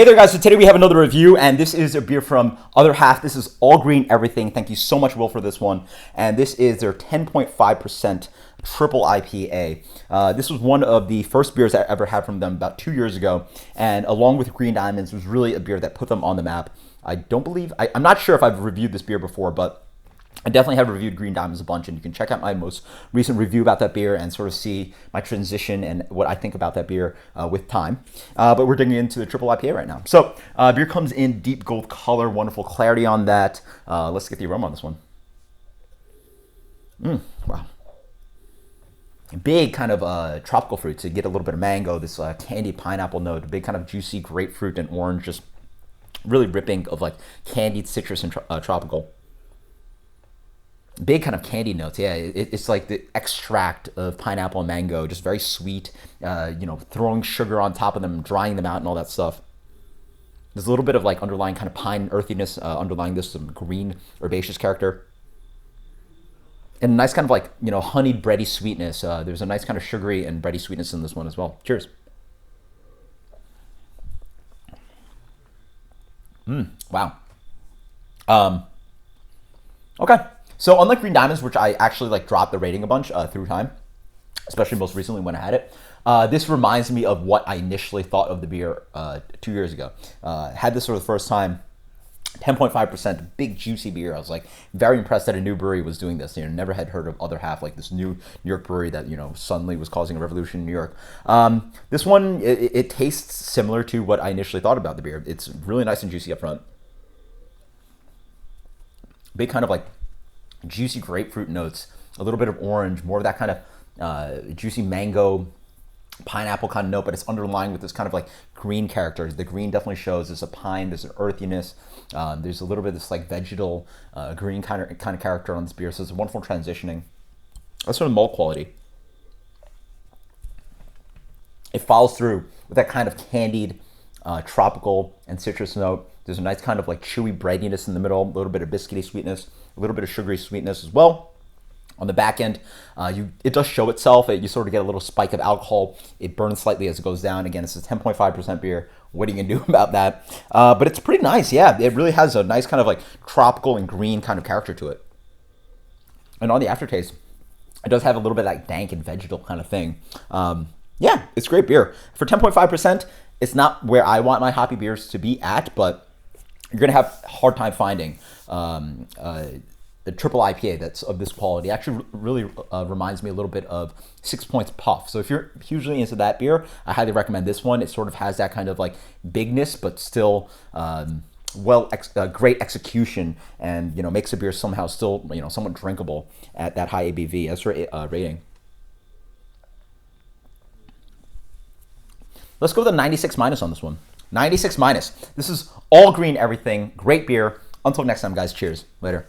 Hey there guys, so today we have another review and this is a beer from Other Half. This is All Green Everything. Thank you so much, Will, for this one. And this is their 10.5% triple IPA. This was one of the first beers I ever had from them about 2 years ago. And along with Green Diamonds, was really a beer that put them on the map. I'm not sure if I've reviewed this beer before, but I definitely have reviewed Green Diamonds a bunch, and you can check out my most recent review about that beer and sort of see my transition and what I think about that beer with time. But we're digging into the triple IPA right now. So beer comes in deep gold color, wonderful clarity on that. Let's get the aroma on this one. Wow. Big kind of tropical fruits. You get a little bit of mango, this candied pineapple note, a big kind of juicy grapefruit and orange, just really ripping of like candied citrus and tropical. Big kind of candy notes, yeah. It's like the extract of pineapple and mango, just very sweet. Throwing sugar on top of them, drying them out, and all that stuff. There's a little bit of like underlying kind of pine earthiness underlying this, some green herbaceous character, and a nice kind of like honeyed bready sweetness. There's a nice kind of sugary and bready sweetness in this one as well. Cheers. Wow. Okay. So unlike Green Diamonds, which I actually like dropped the rating a bunch through time, especially most recently when I had it, this reminds me of what I initially thought of the beer 2 years ago. Had this for the first time, 10.5%, big juicy beer. I was like very impressed that a new brewery was doing this. Never had heard of Other Half, like this new New York brewery that suddenly was causing a revolution in New York. This one, it tastes similar to what I initially thought about the beer. It's really nice and juicy up front. Big kind of like juicy grapefruit notes, a little bit of orange, more of that kind of juicy mango, pineapple kind of note, but it's underlying with this kind of like green character. The green definitely shows. There's a pine, there's an earthiness, there's a little bit of this like vegetal green kind of character on this beer. So it's a wonderful transitioning. That's sort of malt quality. It follows through with that kind of candied, tropical and citrus note. There's a nice kind of like chewy breadiness in the middle, a little bit of biscuity sweetness, a little bit of sugary sweetness as well. On the back end, it does show itself. You sort of get a little spike of alcohol. It burns slightly as it goes down. Again, it's a 10.5% beer. What are you gonna do about that? But it's pretty nice. Yeah, it really has a nice kind of like tropical and green kind of character to it. And on the aftertaste, it does have a little bit of like dank and vegetal kind of thing. Yeah, it's great beer. For 10.5%, it's not where I want my hoppy beers to be at, but you're going to have a hard time finding the triple IPA that's of this quality. Actually really reminds me a little bit of 6 Points Puff. So if you're hugely into that beer, I highly recommend this one. It sort of has that kind of like bigness, but still great execution, and makes the beer somehow still somewhat drinkable at that high ABV. That's her rating. Let's go with a 96 minus on this one. 96 minus. This is All Green Everything. Great beer. Until next time, guys. Cheers. Later.